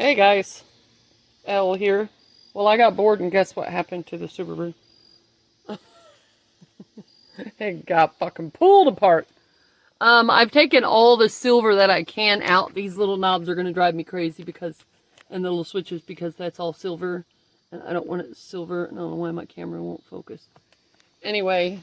Hey guys, Elle here. Well, I got bored and guess what happened to the Subaru? It got fucking pulled apart. I've taken all the silver that I can out. These little knobs are going to drive me crazy and the little switches because that's all silver. And I don't want it silver. I don't know why my camera won't focus. Anyway,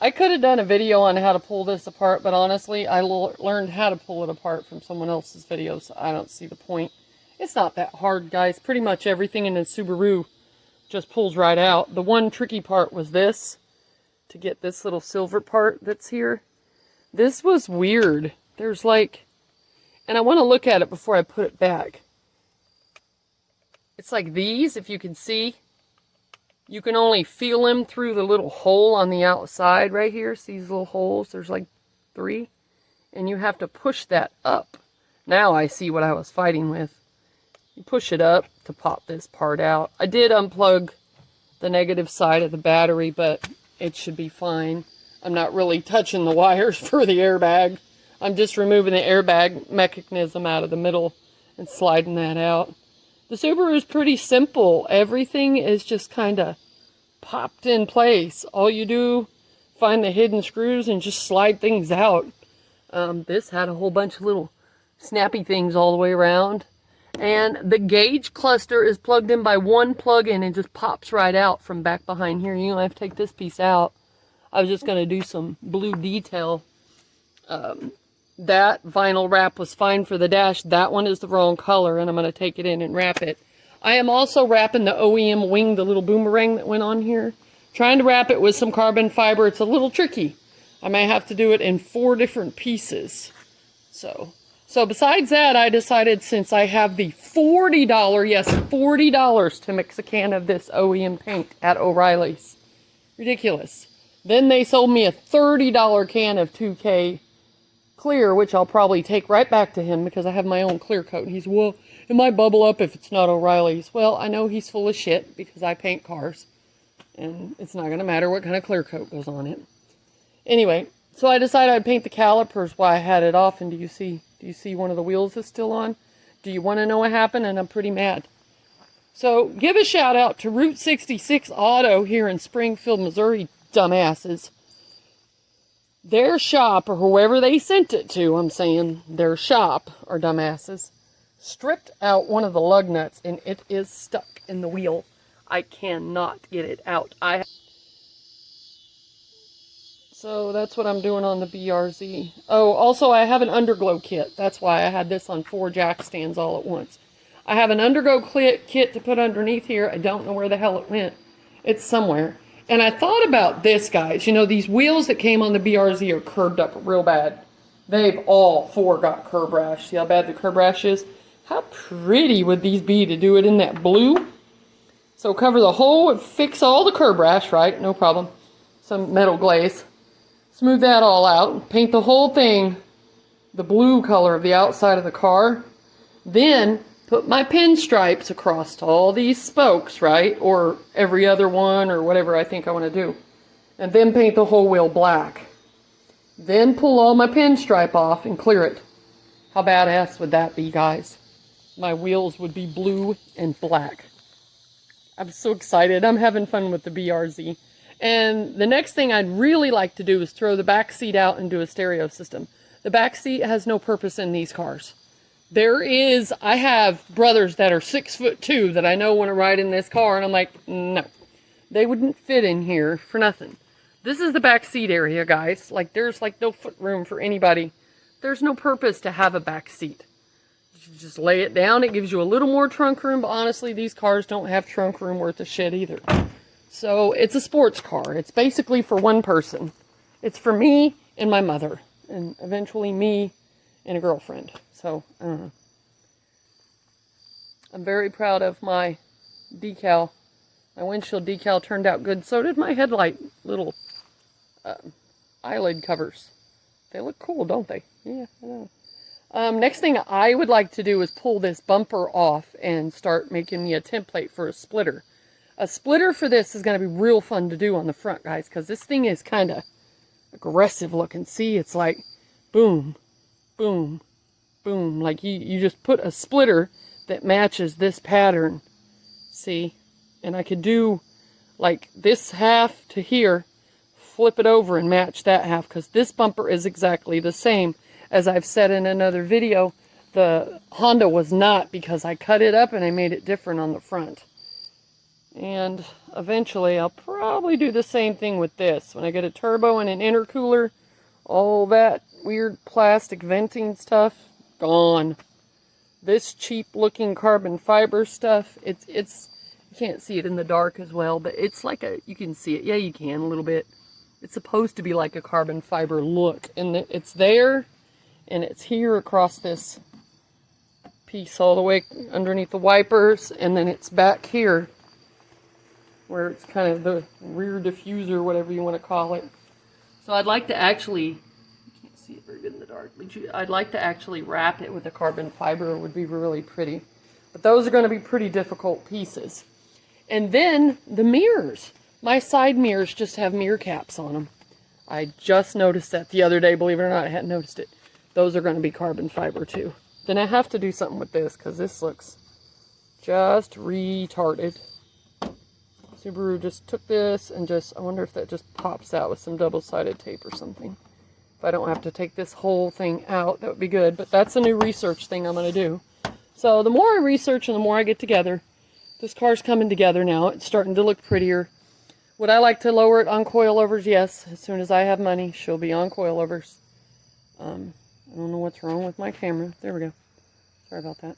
I could have done a video on how to pull this apart, but honestly, I learned how to pull it apart from someone else's video, so I don't see the point. It's not that hard, guys. Pretty much everything in the Subaru just pulls right out. The one tricky part was this, to get this little silver part that's here. This was weird. There's like, and I want to look at it before I put it back. It's like these, if you can see. You can only feel them through the little hole on the outside right here. See these little holes? There's like 3. And you have to push that up. Now I see what I was fighting with. You push it up to pop this part out. I did unplug the negative side of the battery, but it should be fine. I'm not really touching the wires for the airbag. I'm just removing the airbag mechanism out of the middle and sliding that out. The Subaru is pretty simple. Everything is just kind of popped in place. All you do, find the hidden screws and just slide things out. This had a whole bunch of little snappy things all the way around. And the gauge cluster is plugged in by one plug-in and just pops right out from back behind here. You don't have to take this piece out. I was just going to do some blue detail. That vinyl wrap was fine for the dash. That one is the wrong color, and I'm going to take it in and wrap it. I am also wrapping the OEM wing, the little boomerang that went on here. Trying to wrap it with some carbon fiber. It's a little tricky. I may have to do it in 4 different pieces. So besides that, I decided since I have the $40, yes, $40 to mix a can of this OEM paint at O'Reilly's. Ridiculous. Then they sold me a $30 can of 2K clear, which I'll probably take right back to him because I have my own clear coat. And he's, well, it might bubble up if it's not O'Reilly's. Well, I know he's full of shit because I paint cars. And it's not going to matter what kind of clear coat goes on it. Anyway, so I decided I'd paint the calipers while I had it off. And do you see one of the wheels is still on? Do you want to know what happened? And I'm pretty mad. So give a shout out to Route 66 Auto here in Springfield, Missouri, dumbasses. Their shop, or whoever they sent it to, I'm saying, their shop, or dumbasses, stripped out one of the lug nuts, and it is stuck in the wheel. I cannot get it out. So that's what I'm doing on the BRZ. Oh, also I have an underglow kit. That's why I had this on 4 jack stands all at once. I have an underglow kit to put underneath here. I don't know where the hell it went. It's somewhere. And I thought about this, guys. You know, these wheels that came on the BRZ are curbed up real bad. They've all 4 got curb rash. See how bad the curb rash is? How pretty would these be to do it in that blue? So cover the whole, fix all the curb rash, right? No problem. Some metal glaze. Smooth that all out. Paint the whole thing the blue color of the outside of the car. Then put my pinstripes across all these spokes, right? Or every other one, or whatever I think I want to do. And then paint the whole wheel black. Then pull all my pinstripe off and clear it. How badass would that be, guys? My wheels would be blue and black. I'm so excited. I'm having fun with the BRZ. And the next thing I'd really like to do is throw the back seat out and do a stereo system. The back seat has no purpose in these cars. I have brothers that are 6'2" that I know want to ride in this car, and I'm like, no. They wouldn't fit in here for nothing. This is the back seat area, guys. Like, there's like no foot room for anybody. There's no purpose to have a back seat. You just lay it down. It gives you a little more trunk room, but honestly, these cars don't have trunk room worth of shit either. So, it's a sports car. It's basically for one person. It's for me and my mother, and eventually me and a girlfriend. So, I don't know. I'm very proud of my decal. My windshield decal turned out good. So did my headlight little eyelid covers. They look cool, don't they? Yeah, I know. Next thing I would like to do is pull this bumper off and start making me a template for a splitter. A splitter for this is going to be real fun to do on the front, guys, because this thing is kind of aggressive looking. See, it's like boom, boom, boom, like you just put a splitter that matches this pattern, see? And I could do like this half to here, flip it over and match that half, because this bumper is exactly the same. As I've said in another video, the Honda was not, because I cut it up and I made it different on the front. And eventually I'll probably do the same thing with this. When I get a turbo and an intercooler, all that weird plastic venting stuff, gone. This cheap looking carbon fiber stuff, it's you can't see it in the dark as well, but it's like a, you can see it, yeah you can a little bit. It's supposed to be like a carbon fiber look, and it's there, and it's here across this piece all the way underneath the wipers, and then it's back here where it's kind of the rear diffuser, whatever you want to call it. So I'd like to actually, you can't see it very good in the dark, but I'd like to actually wrap it with a carbon fiber. It would be really pretty. But those are going to be pretty difficult pieces. And then the mirrors. My side mirrors just have mirror caps on them. I just noticed that the other day, believe it or not, I hadn't noticed it. Those are going to be carbon fiber too. Then I have to do something with this, because this looks just retarded. Subaru just took this and just, I wonder if that just pops out with some double-sided tape or something. If I don't have to take this whole thing out, that would be good. But that's a new research thing I'm going to do. So the more I research and the more I get together, this car's coming together now. It's starting to look prettier. Would I like to lower it on coilovers? Yes. As soon as I have money, she'll be on coilovers. I don't know what's wrong with my camera. There we go. Sorry about that.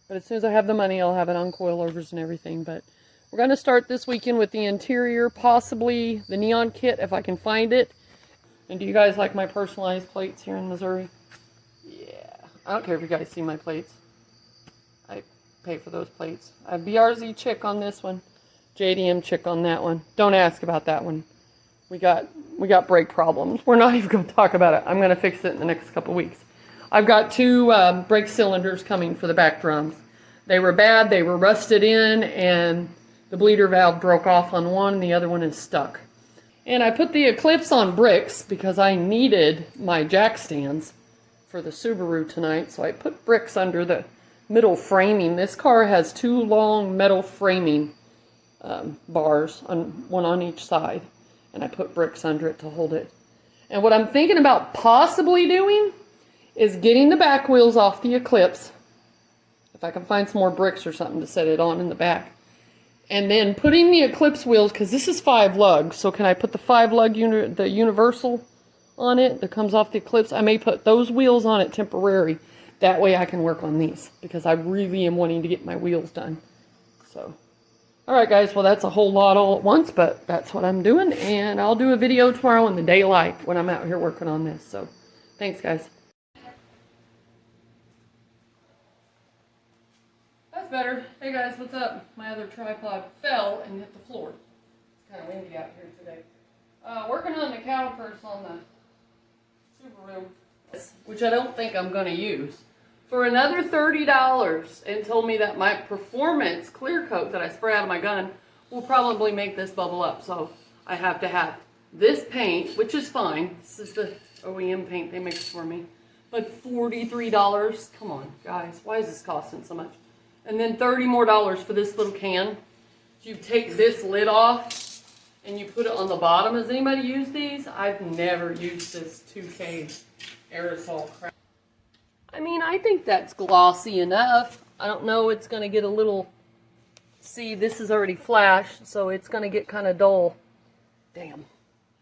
But as soon as I have the money, I'll have it on coilovers and everything. But we're going to start this weekend with the interior, possibly the neon kit if I can find it. And do you guys like my personalized plates here in Missouri? Yeah. I don't care if you guys see my plates. I pay for those plates. I have BRZ chick on this one. JDM chick on that one. Don't ask about that one. We got brake problems. We're not even going to talk about it. I'm going to fix it in the next couple weeks. I've got two brake cylinders coming for the back drums. They were bad. They were rusted in, and the bleeder valve broke off on one, and the other one is stuck. And I put the Eclipse on bricks because I needed my jack stands for the Subaru tonight. So I put bricks under the middle framing. This car has two long metal framing bars, one on each side. And I put bricks under it to hold it. And what I'm thinking about possibly doing is getting the back wheels off the Eclipse. If I can find some more bricks or something to set it on in the back. And then putting the Eclipse wheels, because this is 5 lug, so can I put the 5 lug the universal on it that comes off the Eclipse? I may put those wheels on it temporary. That way I can work on these, because I really am wanting to get my wheels done. So, alright guys, well that's a whole lot all at once, but that's what I'm doing. And I'll do a video tomorrow in the daylight when I'm out here working on this. So, thanks guys. Better. Hey guys, what's up? My other tripod fell and hit the floor. It's kind of windy out here today. Working on the calipers on the Subaru, which I don't think I'm going to use, for another $30, and told me that my performance clear coat that I spray out of my gun will probably make this bubble up. So I have to have this paint, which is fine. This is the OEM paint they mixed for me. But $43? Come on, guys. Why is this costing so much? And then $30 more for this little can. You take this lid off and you put it on the bottom. Has anybody used these? I've never used this 2K aerosol crap. I mean, I think that's glossy enough. I don't know, it's going to get a little... See, this is already flashed, so it's going to get kind of dull. Damn.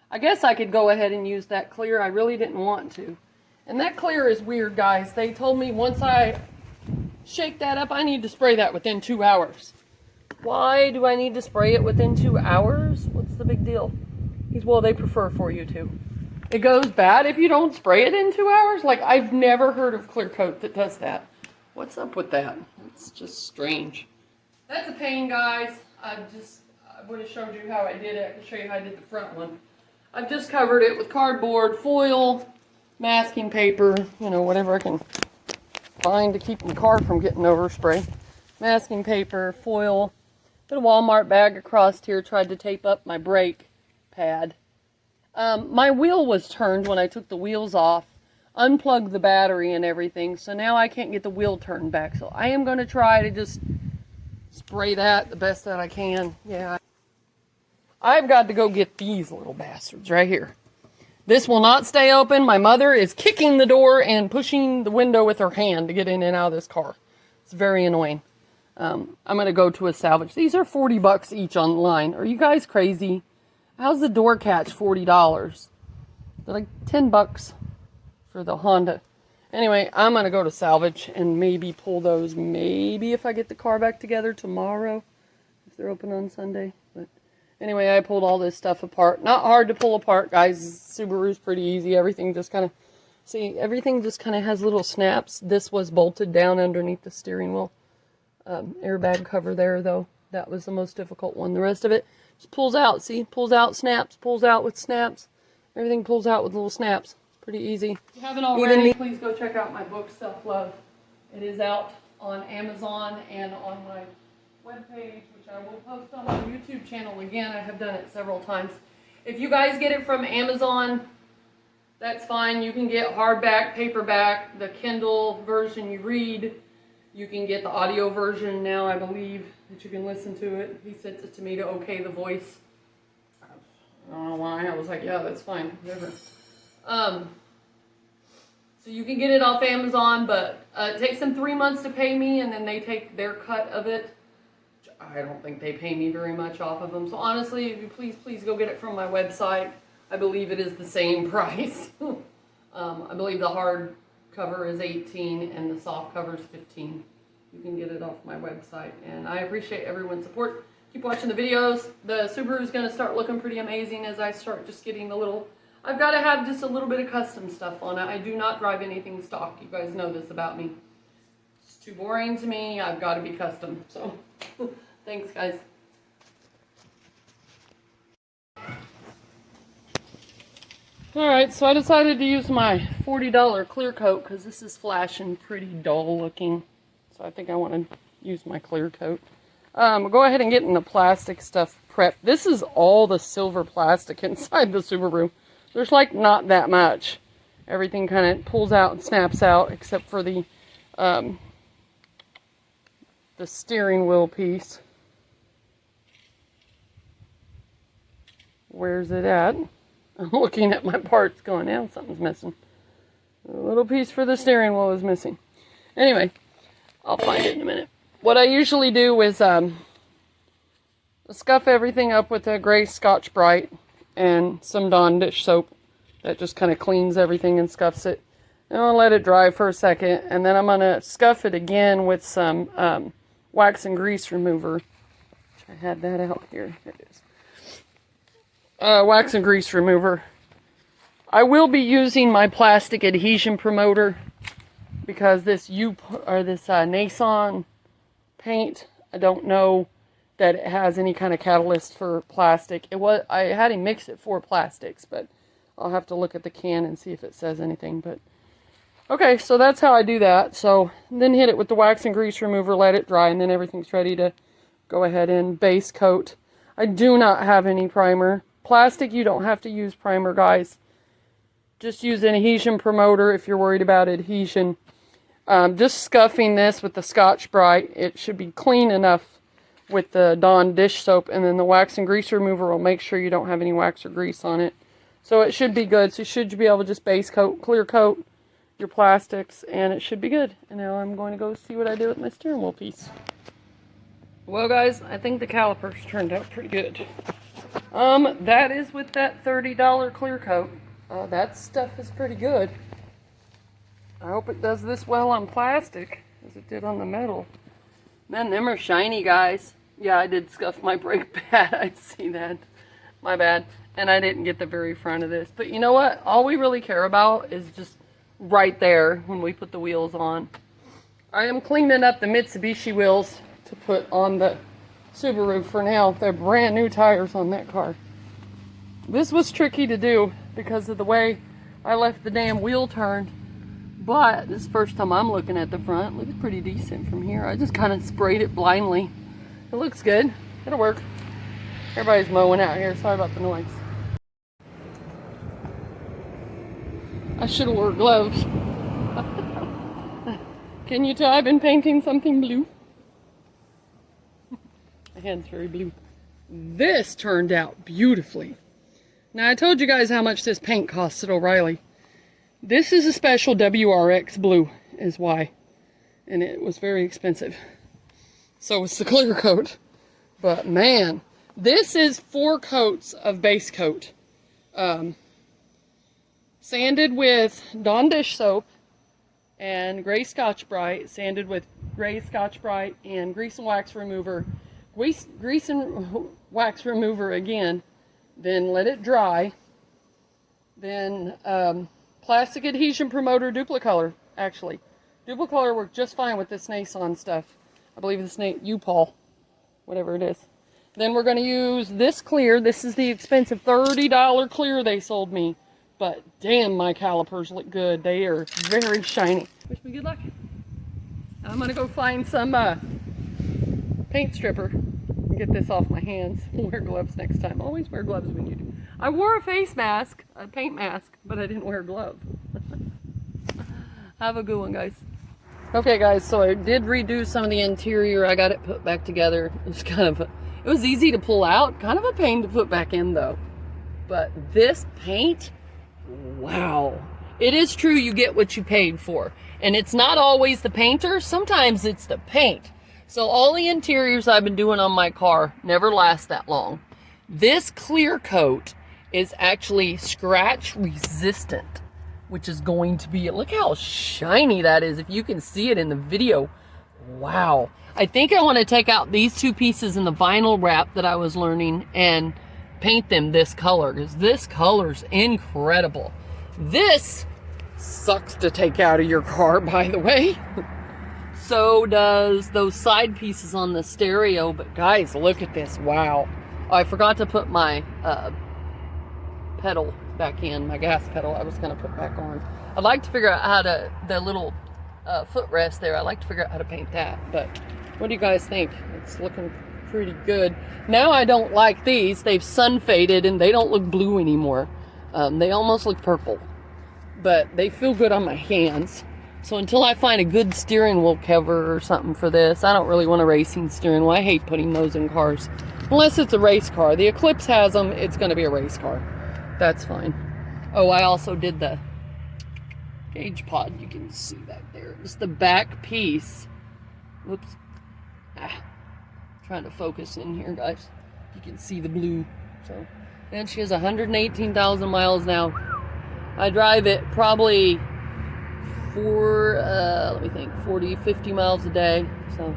I guess I could go ahead and use that clear. I really didn't want to. And that clear is weird, guys. They told me once I shake that up, I need to spray that within 2 hours. Why do I need to spray it within 2 hours? What's the big deal? Well, they prefer for you to. It goes bad if you don't spray it in 2 hours? Like, I've never heard of clear coat that does that. What's up with that? It's just strange. That's a pain, guys. I would have showed you how I did it. I could show you how I did the front one. I've just covered it with cardboard, foil, masking paper, you know, whatever I can find to keep the car from getting overspray. Masking paper, foil, put a Walmart bag across here, tried to tape up my brake pad. My wheel was turned when I took the wheels off. unplug the battery and everything. So now I can't get the wheel turned back. So I am going to try to just spray that the best that I can. Yeah. I've got to go get these little bastards right here. This will not stay open. My mother is kicking the door and pushing the window with her hand to get in and out of this car. It's very annoying. I'm going to go to a salvage. These are 40 bucks each online. Are you guys crazy? How's the door catch $40? They're like 10 bucks for the Honda. Anyway, I'm going to go to salvage and maybe pull those. Maybe if I get the car back together tomorrow. If they're open on Sunday. But anyway, I pulled all this stuff apart. Not hard to pull apart, guys. Subaru's pretty easy. Everything just kind of, see, everything just kind of has little snaps. This was bolted down underneath the steering wheel. Airbag cover there, though. That was the most difficult one. The rest of it just pulls out. See, pulls out, snaps, pulls out with snaps. Everything pulls out with little snaps. It's pretty easy. If you haven't already, please go check out my book, Self-Love. It is out on Amazon and on my webpage, which I will post on my YouTube channel again. I have done it several times. If you guys get it from Amazon, that's fine. You can get hardback, paperback, the Kindle version you read. You can get the audio version now, I believe, that you can listen to it. He sent it to me to okay the voice. I don't know why. I was like, yeah, that's fine. Whatever. So you can get it off Amazon, but it takes them 3 months to pay me, and then they take their cut of it. I don't think they pay me very much off of them. So honestly, if you please go get it from my website. I believe it is the same price. I believe the hard cover is $18 and the soft cover is $15. You can get it off my website, and I appreciate everyone's support. Keep watching the videos. The Subaru is going to start looking pretty amazing as I start just getting the little, I've got to have just a little bit of custom stuff on it. I do not drive anything stock. You guys know this about me. It's too boring to me. I've got to be custom. So thanks, guys. Alright, so I decided to use my $40 clear coat because this is flashing pretty dull looking. So I think I want to use my clear coat. We'll go ahead and get in the plastic stuff prepped. This is all the silver plastic inside the Subaru. There's like not that much. Everything kind of pulls out and snaps out except for the steering wheel piece. Where's it at? I'm looking at my parts going, now something's missing. A little piece for the steering wheel is missing. Anyway, I'll find it in a minute. What I usually do is scuff everything up with a gray Scotch-Brite and some Dawn dish soap. That just kind of cleans everything and scuffs it. And I'll let it dry for a second, and then I'm going to scuff it again with some wax and grease remover. Which I had that out here. There it is. Wax and grease remover. I will be using my plastic adhesion promoter because this Nason paint, I don't know that it has any kind of catalyst for plastic. I had him mix it for plastics, but I'll have to look at the can and see if it says anything. But okay, so that's how I do that. So then hit it with the wax and grease remover, let it dry, and then everything's ready to go ahead and base coat. I do not have any primer. Plastic, you don't have to use primer, guys. Just use an adhesion promoter if you're worried about adhesion. Just scuffing this with the Scotch-Brite, it should be clean enough with the Dawn dish soap, and then the wax and grease remover will make sure you don't have any wax or grease on it. So it should be good. So you should be able to just base coat, clear coat your plastics, and it should be good. And now I'm going to go see what I did with my steering wheel piece. Well, guys, I think the calipers turned out pretty good. That is with that $30 clear coat. That stuff is pretty good. I hope it does this well on plastic as it did on the metal. Man, them are shiny, guys. Yeah, I did scuff my brake pad. I see that. My bad. And I didn't get the very front of this. But you know what? All we really care about is just right there when we put the wheels on. I am cleaning up the Mitsubishi wheels to put on the Subaru for now. They're brand new tires on that car. This was tricky to do because of the way I left the damn wheel turned. But this first time I'm looking at the front, it looks pretty decent from here. I just kind of sprayed it blindly. It looks good. It'll work. Everybody's mowing out here. Sorry about the noise. I should have worn gloves. Can you tell I've been painting something blue? My hand's very blue. This turned out beautifully. Now I told you guys how much this paint costs at O'Reilly. This is a special WRX blue is why. And it was very expensive. So it's the clear coat. But man, this is 4 coats of base coat. Sanded with Dawn dish soap and gray Scotch-Brite, sanded with gray Scotch-Brite and grease and wax remover. Grease and wax remover again, then let it dry. Then plastic adhesion promoter Duplicolor, actually. Duplicolor worked just fine with this Nason stuff. I believe this U-Paul, whatever it is. Then we're going to use this clear. This is the expensive $30 clear they sold me. But damn, my calipers look good. They are very shiny. Wish me good luck. I'm going to go find some paint stripper and get this off my hands. Wear gloves next time. Always wear gloves when you do. I wore a face mask, a paint mask, but I didn't wear a glove. Have a good one, guys. Okay, guys, so I did redo some of the interior. I got it put back together. It's kind of it was easy to pull out. Kind of a pain to put back in, though. But this paint, wow. It is true you get what you paid for. And it's not always the painter. Sometimes it's the paint. So all the interiors I've been doing on my car never last that long. This clear coat is actually scratch resistant, which is going to be, look how shiny that is. If you can see it in the video, wow. I think I want to take out these 2 pieces in the vinyl wrap that I was learning and paint them this color, because this color's incredible. This sucks to take out of your car, by the way. So does those side pieces on the stereo. But guys, look at this. Wow. Oh, I forgot to put my pedal back in, my gas pedal I was going to put back on. I'd like to figure out how to, the little footrest there, I'd like to figure out how to paint that. But what do you guys think? It's looking pretty good. Now I don't like these. They've sun faded and they don't look blue anymore. They almost look purple. But they feel good on my hands. So until I find a good steering wheel cover or something for this, I don't really want a racing steering wheel. I hate putting those in cars. Unless it's a race car. The Eclipse has them. It's going to be a race car. That's fine. Oh, I also did the gauge pod. You can see that there. Just the back piece. Whoops. Trying to focus in here, guys. You can see the blue. So, and she has 118,000 miles now. I drive it probably 40, 50 miles a day. So